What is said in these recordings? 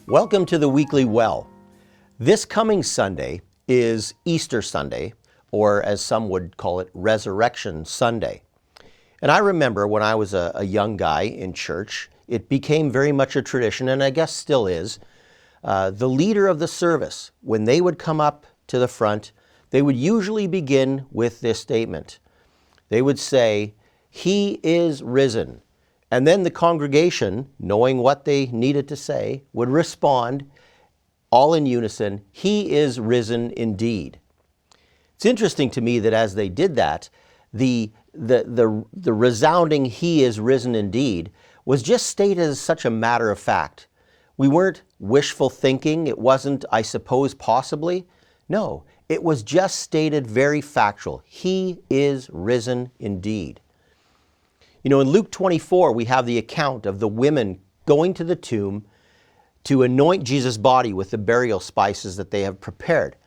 Welcome to the Weekly Well. This coming Sunday is Easter Sunday, or as some would call it, Resurrection Sunday. And I remember when I was a young guy in church, it became very much a tradition, and I guess still is, the leader of the service, when they would come up to the front, they would usually begin with this statement. They would say, "He is risen." And then the congregation, knowing what they needed to say, would respond all in unison, "He is risen indeed." It's interesting to me that as they did that, the resounding "He is risen indeed" was just stated as such a matter of fact. We weren't wishful thinking. It wasn't, "I suppose, possibly." No, it was just stated very factual. He is risen indeed. You know, in Luke 24, we have the account of the women going to the tomb to anoint Jesus' body with the burial spices that they have prepared.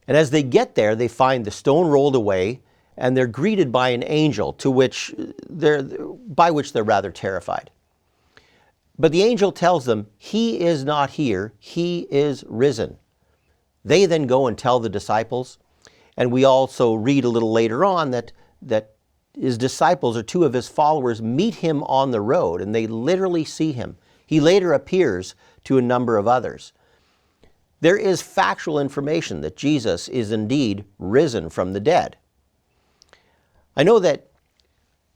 And as they get there, they find the stone rolled away, and they're greeted by an angel by which they're rather terrified. But the angel tells them, "He is not here, he is risen." They then go and tell the disciples, and we also read a little later on that his disciples, or two of his followers, meet him on the road, and they literally see him. He later appears to a number of others. There is factual information that Jesus is indeed risen from the dead. I know that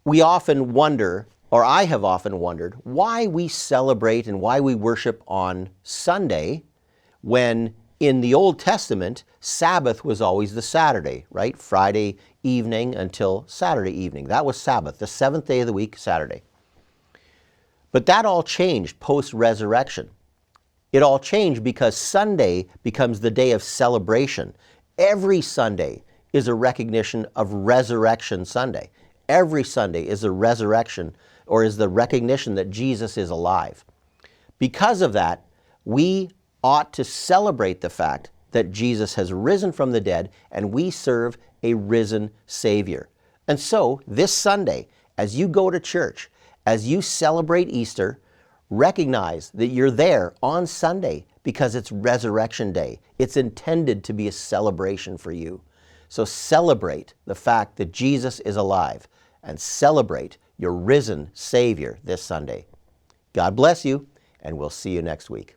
we often wonder, or I have often wondered, why we celebrate and why we worship on Sunday when in the Old Testament, Sabbath was always the Saturday, right? Friday evening until Saturday evening. That was Sabbath, the seventh day of the week, Saturday. But that all changed post-resurrection. It all changed because Sunday becomes the day of celebration. Every Sunday is a recognition of Resurrection Sunday. Every Sunday is a resurrection, or is the recognition that Jesus is alive. Because of that, we ought to celebrate the fact that Jesus has risen from the dead, and we serve a risen Savior. And so, this Sunday, as you go to church, as you celebrate Easter, recognize that you're there on Sunday because it's Resurrection Day. It's intended to be a celebration for you. So celebrate the fact that Jesus is alive, and celebrate your risen Savior this Sunday. God bless you, and we'll see you next week.